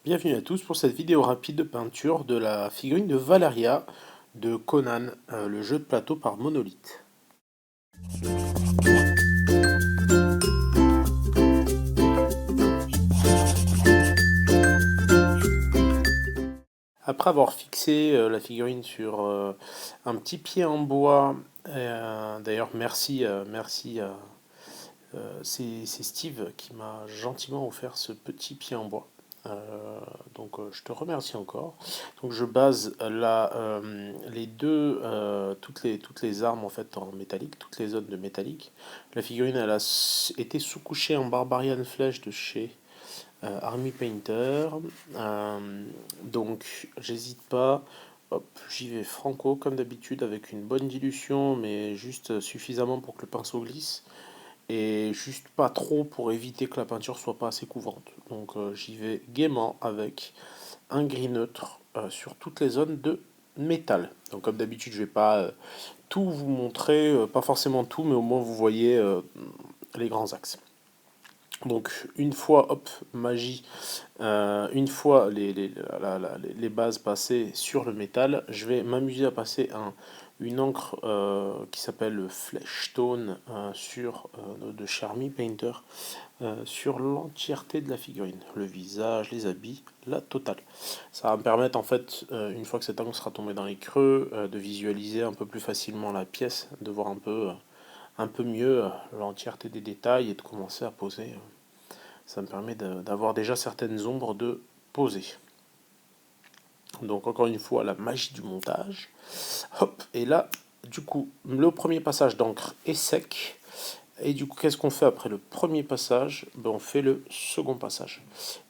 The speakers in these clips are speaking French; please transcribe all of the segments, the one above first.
Bienvenue à tous pour cette vidéo rapide de peinture de la figurine de Valeria de Conan, le jeu de plateau par Monolith. Après avoir fixé la figurine sur un petit pied en bois, d'ailleurs c'est Steve qui m'a gentiment offert ce petit pied en bois. Je te remercie encore. Donc je base les deux, toutes les armes en fait en métallique, toutes les zones de métallique. La figurine elle a été sous-couchée en Barbarian Flesh de chez Army Painter. Donc j'hésite pas. Hop, j'y vais franco comme d'habitude avec une bonne dilution mais juste suffisamment pour que le pinceau glisse et juste pas trop pour éviter que la peinture soit pas assez couvrante. Donc j'y vais gaiement avec un gris neutre sur toutes les zones de métal. Donc comme d'habitude je vais pas tout vous montrer, pas forcément tout, mais au moins vous voyez les grands axes. Donc une fois, hop, magie, une fois les bases passées sur le métal, je vais m'amuser à passer une encre qui s'appelle Fleshstone de Charmy Painter sur l'entièreté de la figurine, le visage, les habits, la totale. Ça va me permettre en fait, une fois que cette encre sera tombée dans les creux, de visualiser un peu plus facilement la pièce, de voir un peu mieux l'entièreté des détails et de commencer à poser. Ça me permet d'avoir déjà certaines ombres de poser. Donc encore une fois, la magie du montage. Hop, et là, du coup, le premier passage d'encre est sec. Et du coup, qu'est-ce qu'on fait après le premier passage? On fait le second passage.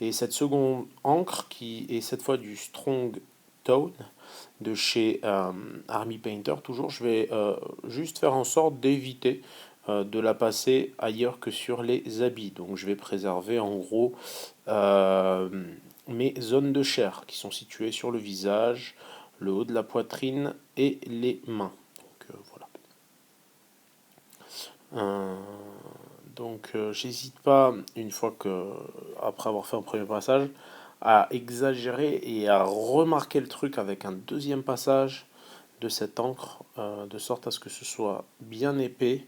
Et cette seconde encre, qui est cette fois du Strong Tone, de chez Army Painter, toujours, je vais juste faire en sorte d'éviter de la passer ailleurs que sur les habits. Donc je vais préserver en gros euh, mes zones de chair qui sont situées sur le visage, le haut de la poitrine et les mains. Voilà. Euh, j'hésite pas, une fois que, après avoir fait un premier passage, à exagérer et à remarquer le truc avec un deuxième passage de cette encre, de sorte à ce que ce soit bien épais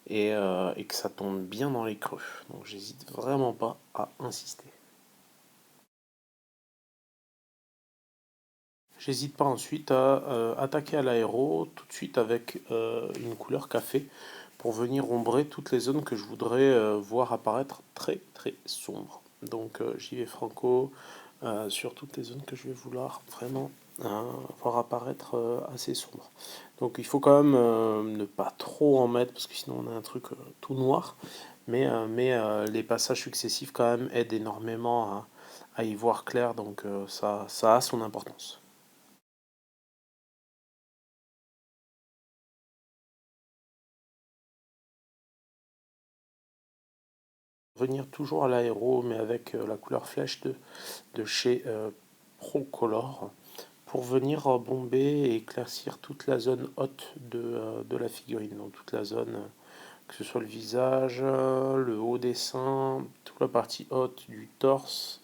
et que ça tombe bien dans les creux. Donc j'hésite vraiment pas à insister. J'hésite pas ensuite à attaquer à l'aéro tout de suite avec une couleur café pour venir ombrer toutes les zones que je voudrais voir apparaître très très sombres. Donc j'y vais franco sur toutes les zones que je vais vouloir vraiment voir apparaître assez sombres. Donc il faut quand même ne pas trop en mettre parce que sinon on a un truc tout noir. Mais les passages successifs quand même aident énormément à y voir clair, donc ça a son importance. Venir toujours à l'aéro, mais avec la couleur flèche de chez Procolor, pour venir bomber et éclaircir toute la zone haute de la figurine, donc toute la zone, que ce soit le visage, le haut des seins, toute la partie haute du torse,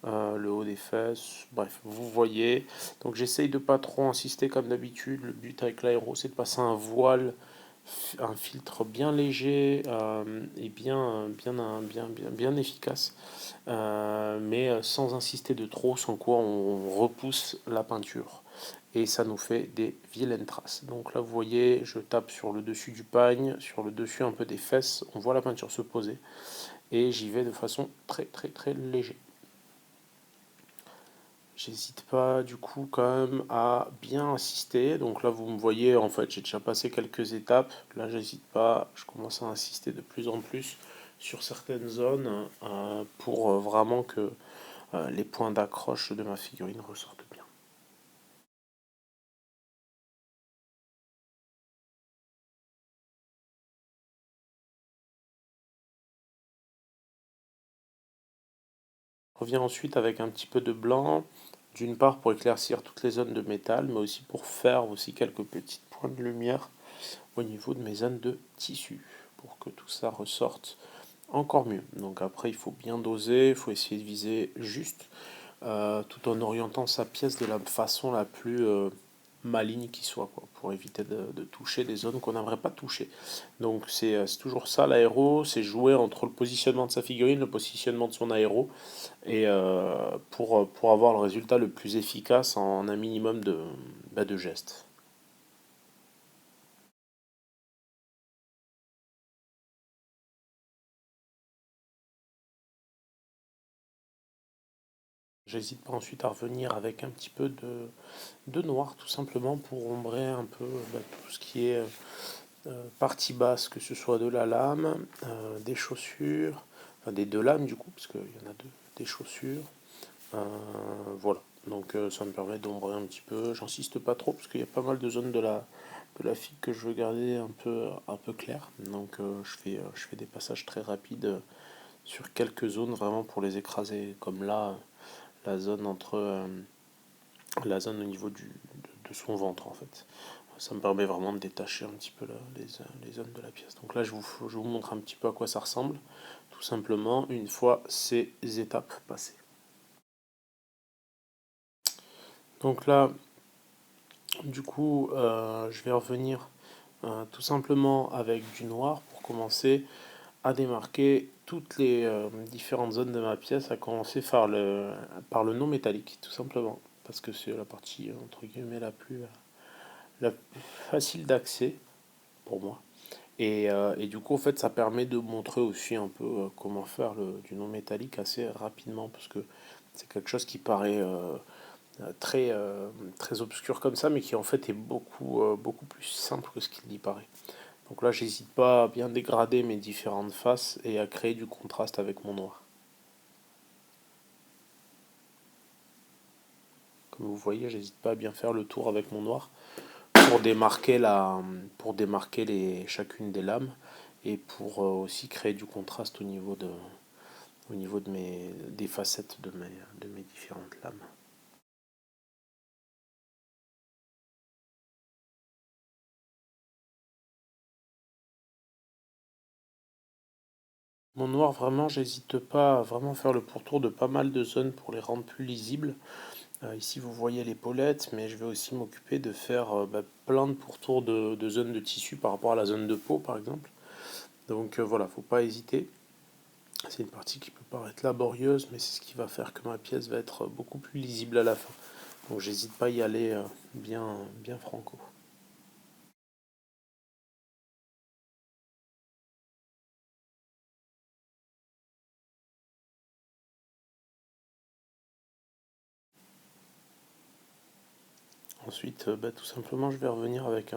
le haut des fesses, bref, vous voyez. Donc j'essaye de pas trop insister comme d'habitude, le but avec l'aéro c'est de passer un voile, un filtre bien léger et bien efficace, mais sans insister de trop, sans quoi on repousse la peinture et ça nous fait des vilaines traces. Donc là, vous voyez, je tape sur le dessus du pagne, sur le dessus un peu des fesses, on voit la peinture se poser et j'y vais de façon très très très léger. J'hésite pas du coup quand même à bien insister. Donc là vous me voyez en fait j'ai déjà passé quelques étapes. Là j'hésite pas, je commence à insister de plus en plus sur certaines zones pour vraiment que les points d'accroche de ma figurine ressortent bien. Je reviens ensuite avec un petit peu de blanc, d'une part pour éclaircir toutes les zones de métal, mais aussi pour faire aussi quelques petites points de lumière au niveau de mes zones de tissu, pour que tout ça ressorte encore mieux. Donc après, il faut bien doser, il faut essayer de viser juste. tout en orientant sa pièce de la façon la plus maligne qui soit, quoi, pour éviter de toucher des zones qu'on n'aimerait pas toucher. Donc c'est toujours ça l'aéro, c'est jouer entre le positionnement de sa figurine, le positionnement de son aéro, et pour avoir le résultat le plus efficace en un minimum de gestes. J'hésite pas ensuite à revenir avec un petit peu de noir, tout simplement pour ombrer un peu tout ce qui est partie basse, que ce soit de la lame, des chaussures, enfin des deux lames du coup, parce qu'il y en a deux, des chaussures. Euh, voilà, donc ça me permet d'ombrer un petit peu. J'insiste pas trop, parce qu'il y a pas mal de zones de la figue que je veux garder un peu claires. Donc je fais des passages très rapides sur quelques zones vraiment pour les écraser, comme là, la zone la zone au niveau de son ventre en fait. Ça me permet vraiment de détacher un petit peu les zones de la pièce. Donc là, je vous montre un petit peu à quoi ça ressemble, tout simplement, une fois ces étapes passées. Donc là, du coup, je vais revenir tout simplement avec du noir pour commencer à démarquer toutes les différentes zones de ma pièce, à commencer par le non métallique, tout simplement, parce que c'est la partie, entre guillemets, la plus facile d'accès pour moi. Et du coup, en fait, ça permet de montrer aussi un peu comment faire du non métallique assez rapidement, parce que c'est quelque chose qui paraît très obscur comme ça, mais qui en fait est beaucoup plus simple que ce qu'il y paraît. Donc là, j'hésite pas à bien dégrader mes différentes faces et à créer du contraste avec mon noir. Comme vous voyez, j'hésite pas à bien faire le tour avec mon noir pour démarquer chacune des lames et pour aussi créer du contraste au niveau des facettes de mes différentes lames. Mon noir, vraiment, j'hésite pas à vraiment faire le pourtour de pas mal de zones pour les rendre plus lisibles. Ici, vous voyez l'épaulette, mais je vais aussi m'occuper de faire plein de pourtours de zones de tissu par rapport à la zone de peau, par exemple. Donc voilà, faut pas hésiter. C'est une partie qui peut paraître laborieuse, mais c'est ce qui va faire que ma pièce va être beaucoup plus lisible à la fin. Donc j'hésite pas à y aller bien franco. Ensuite, tout simplement, je vais revenir avec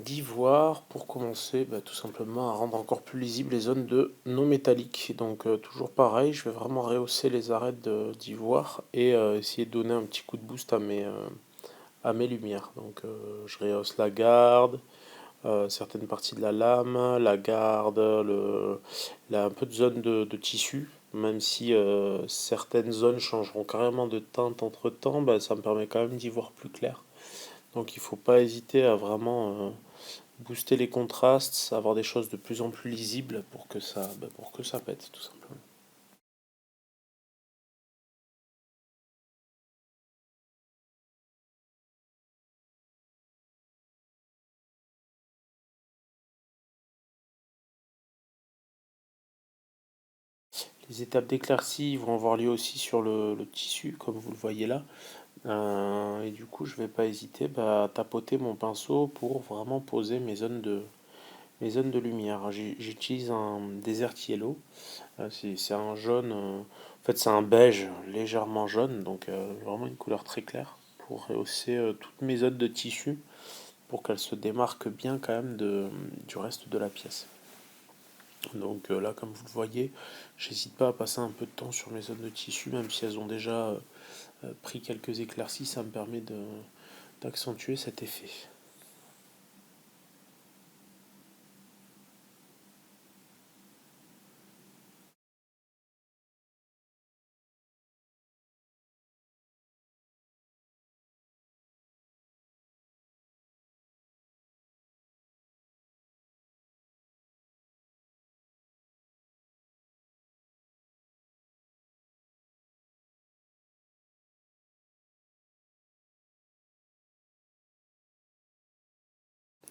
d'ivoire pour commencer tout simplement à rendre encore plus lisibles les zones de non métalliques. Donc toujours pareil, je vais vraiment rehausser les arêtes d'ivoire et essayer de donner un petit coup de boost à mes lumières. Donc je rehausse la garde, certaines parties de la lame, la garde, un peu de zone de tissu. Même si certaines zones changeront carrément de teinte entre temps, ça me permet quand même d'y voir plus clair. Donc il ne faut pas hésiter à vraiment booster les contrastes, avoir des choses de plus en plus lisibles pour que ça pète tout simplement. Les étapes d'éclaircie vont avoir lieu aussi sur le tissu, comme vous le voyez là. Et du coup, je ne vais pas hésiter à tapoter mon pinceau pour vraiment poser mes zones de lumière. J'utilise un Desert Yellow. C'est un jaune, en fait c'est un beige légèrement jaune, donc vraiment une couleur très claire pour rehausser toutes mes zones de tissu pour qu'elles se démarquent bien quand même du reste de la pièce. Donc là, comme vous le voyez, j'hésite pas à passer un peu de temps sur mes zones de tissu, même si elles ont déjà pris quelques éclaircies, ça me permet d'accentuer cet effet.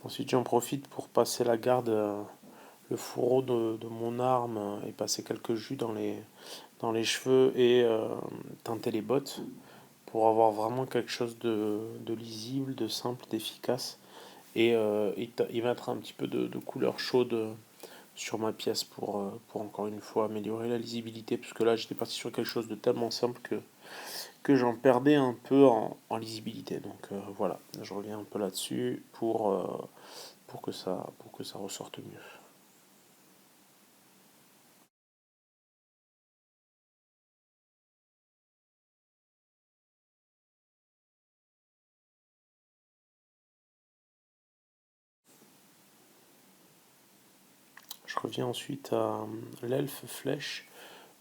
Ensuite, j'en profite pour passer la garde, le fourreau de mon arme et passer quelques jus dans les cheveux et teinter les bottes pour avoir vraiment quelque chose de lisible, de simple, d'efficace et mettre un petit peu de couleur chaude sur ma pièce pour encore une fois améliorer la lisibilité, puisque là j'étais parti sur quelque chose de tellement simple que j'en perdais un peu en lisibilité. Donc voilà, je reviens un peu là-dessus pour que ça ressorte mieux. Je reviens ensuite à l'elfe flèche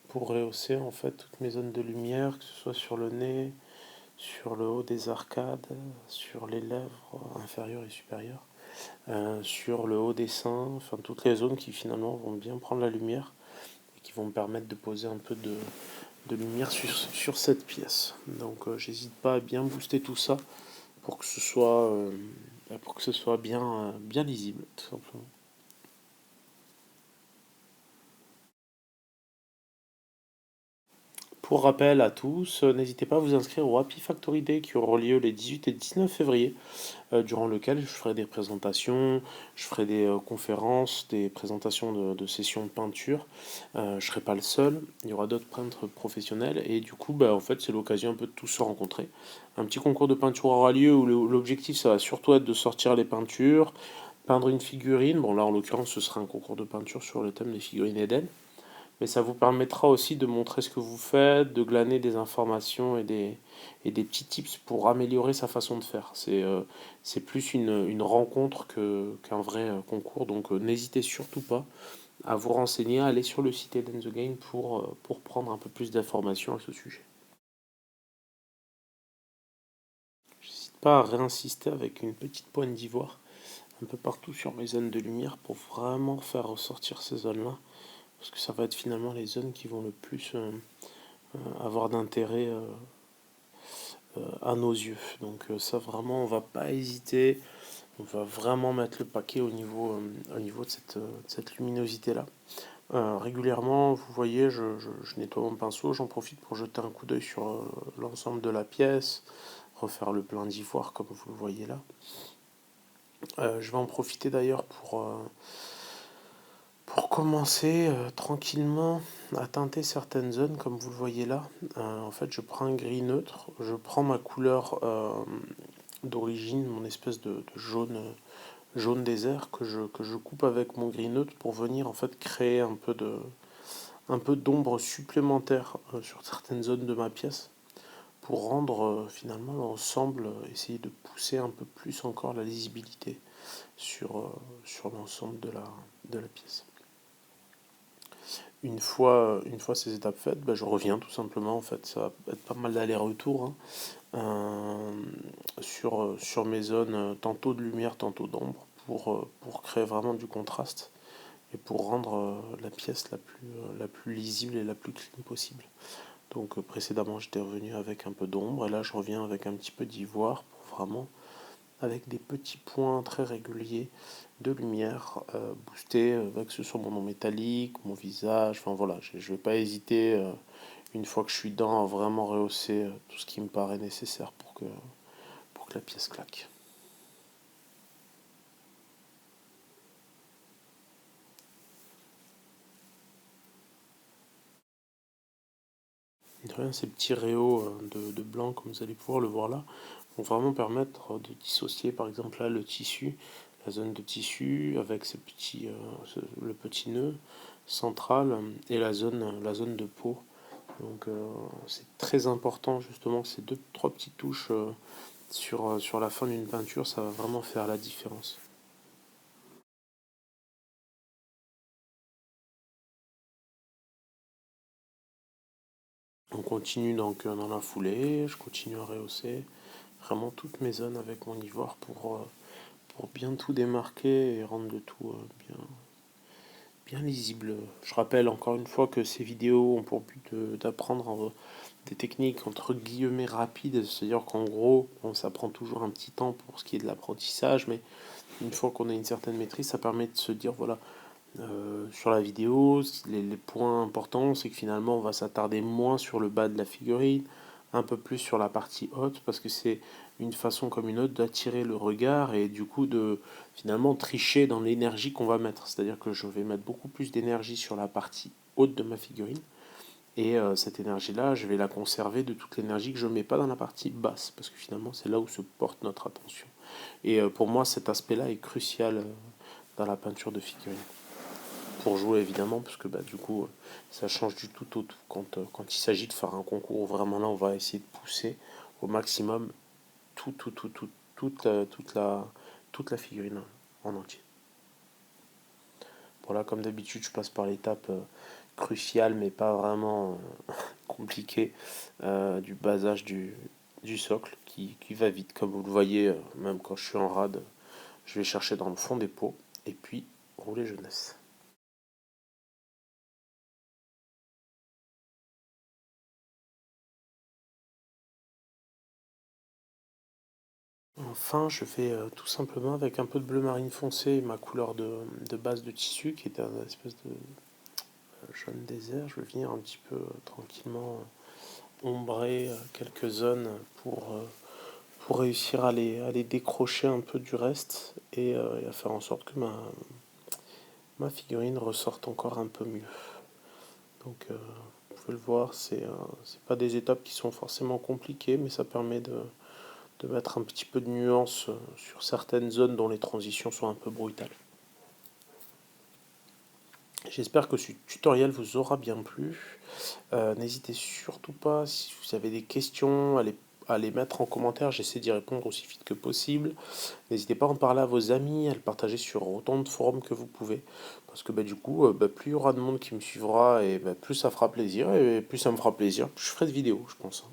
pour rehausser en fait toutes mes zones de lumière, que ce soit sur le nez, sur le haut des arcades, sur les lèvres inférieures et supérieures, sur le haut des seins, enfin toutes les zones qui finalement vont bien prendre la lumière et qui vont me permettre de poser un peu de lumière sur cette pièce. Donc j'hésite pas à bien booster tout ça pour que pour que ce soit bien lisible, tout simplement. Pour rappel à tous, n'hésitez pas à vous inscrire au Happy Factory Day qui aura lieu les 18 et 19 février, durant lequel je ferai des présentations, je ferai des conférences, des présentations de sessions de peinture. Je ne serai pas le seul, il y aura d'autres peintres professionnels et du coup, bah, en fait, c'est l'occasion un peu de tous se rencontrer. Un petit concours de peinture aura lieu où l'objectif, ça va surtout être de sortir les peintures, peindre une figurine. Bon, là, en l'occurrence, ce sera un concours de peinture sur le thème des figurines Eden. Mais ça vous permettra aussi de montrer ce que vous faites, de glaner des informations et des petits tips pour améliorer sa façon de faire. C'est plus une rencontre qu'un vrai concours, donc n'hésitez surtout pas à vous renseigner, à aller sur le site Eden the Game pour prendre un peu plus d'informations à ce sujet. N'hésite pas à réinsister avec une petite pointe d'ivoire un peu partout sur mes zones de lumière pour vraiment faire ressortir ces zones-là, parce que ça va être finalement les zones qui vont le plus avoir d'intérêt à nos yeux. Donc ça vraiment, on va pas hésiter, on va vraiment mettre le paquet au niveau de cette luminosité-là. Régulièrement, vous voyez, je nettoie mon pinceau, j'en profite pour jeter un coup d'œil sur l'ensemble de la pièce, refaire le plein d'ivoire comme vous le voyez là. Je vais en profiter d'ailleurs pour commencer tranquillement à teinter certaines zones comme vous le voyez là. En fait, je prends un gris neutre, je prends ma couleur d'origine, mon espèce de jaune désert que je coupe avec mon gris neutre pour venir en fait créer un peu d'ombre supplémentaire sur certaines zones de ma pièce pour rendre finalement l'ensemble, essayer de pousser un peu plus encore la lisibilité sur l'ensemble de la pièce. Une fois ces étapes faites, bah, je reviens tout simplement. En fait, ça va être pas mal d'aller-retour hein, sur mes zones, tantôt de lumière, tantôt d'ombre, pour créer vraiment du contraste et pour rendre la pièce la plus lisible et la plus clean possible. Donc précédemment, j'étais revenu avec un peu d'ombre et là, je reviens avec un petit peu d'ivoire pour vraiment, avec des petits points très réguliers de lumière boosté, que ce soit mon nom métallique, mon visage, enfin voilà, je ne vais pas hésiter une fois que je suis dedans à vraiment rehausser tout ce qui me paraît nécessaire pour que la pièce claque. De rien, ces petits réaux de blanc, comme vous allez pouvoir le voir là, vont vraiment permettre de dissocier par exemple là le tissu, la zone de tissu avec le petit nœud central et la zone de peau. Donc c'est très important justement que ces deux, trois petites touches sur la fin d'une peinture, ça va vraiment faire la différence. On continue donc dans la foulée, je continue à rehausser vraiment toutes mes zones avec mon ivoire pour bien tout démarquer et rendre le tout bien lisible. Je rappelle encore une fois que ces vidéos ont pour but d'apprendre des techniques entre guillemets rapides, c'est-à-dire qu'en gros, bon, ça prend toujours un petit temps pour ce qui est de l'apprentissage, mais une fois qu'on a une certaine maîtrise, ça permet de se dire, voilà, sur la vidéo, les points importants, c'est que finalement, on va s'attarder moins sur le bas de la figurine, un peu plus sur la partie haute, parce que c'est une façon comme une autre d'attirer le regard et du coup de finalement tricher dans l'énergie qu'on va mettre. C'est-à-dire que je vais mettre beaucoup plus d'énergie sur la partie haute de ma figurine, et cette énergie-là, je vais la conserver de toute l'énergie que je ne mets pas dans la partie basse, parce que finalement, c'est là où se porte notre attention. Et pour moi, cet aspect-là est crucial dans la peinture de figurines. Pour jouer, évidemment, parce que bah, du coup, ça change du tout au tout. Quand il s'agit de faire un concours, vraiment là, on va essayer de pousser au maximum tout, tout, tout, tout, toute la figurine en entier. Voilà, comme d'habitude, je passe par l'étape cruciale, mais pas vraiment compliquée, du basage du socle, qui va vite. Comme vous le voyez, même quand je suis en rade, je vais chercher dans le fond des pots, et puis rouler jeunesse. Enfin, je fais tout simplement avec un peu de bleu marine foncé, ma couleur de base de tissu, qui est un espèce de jaune désert. Je vais venir un petit peu tranquillement ombrer quelques zones pour réussir à les décrocher un peu du reste et à faire en sorte que ma figurine ressorte encore un peu mieux. Donc, vous pouvez le voir, c'est pas des étapes qui sont forcément compliquées, mais ça permet de mettre un petit peu de nuance sur certaines zones dont les transitions sont un peu brutales. J'espère que ce tutoriel vous aura bien plu. N'hésitez surtout pas, si vous avez des questions, à les mettre en commentaire. J'essaie d'y répondre aussi vite que possible. N'hésitez pas à en parler à vos amis, à le partager sur autant de forums que vous pouvez. Parce que du coup, plus il y aura de monde qui me suivra, et plus ça fera plaisir. Et plus ça me fera plaisir, plus je ferai de vidéos, je pense.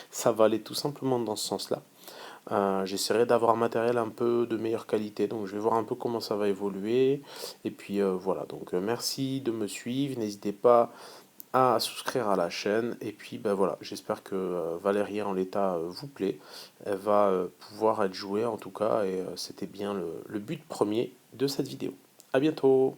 Ça va aller tout simplement dans ce sens-là. J'essaierai d'avoir un matériel un peu de meilleure qualité, donc je vais voir un peu comment ça va évoluer. Et puis voilà, donc merci de me suivre, n'hésitez pas à souscrire à la chaîne. Et puis voilà, j'espère que Valérie en l'état vous plaît. Elle va pouvoir être jouée en tout cas, et c'était bien le but premier de cette vidéo. À bientôt!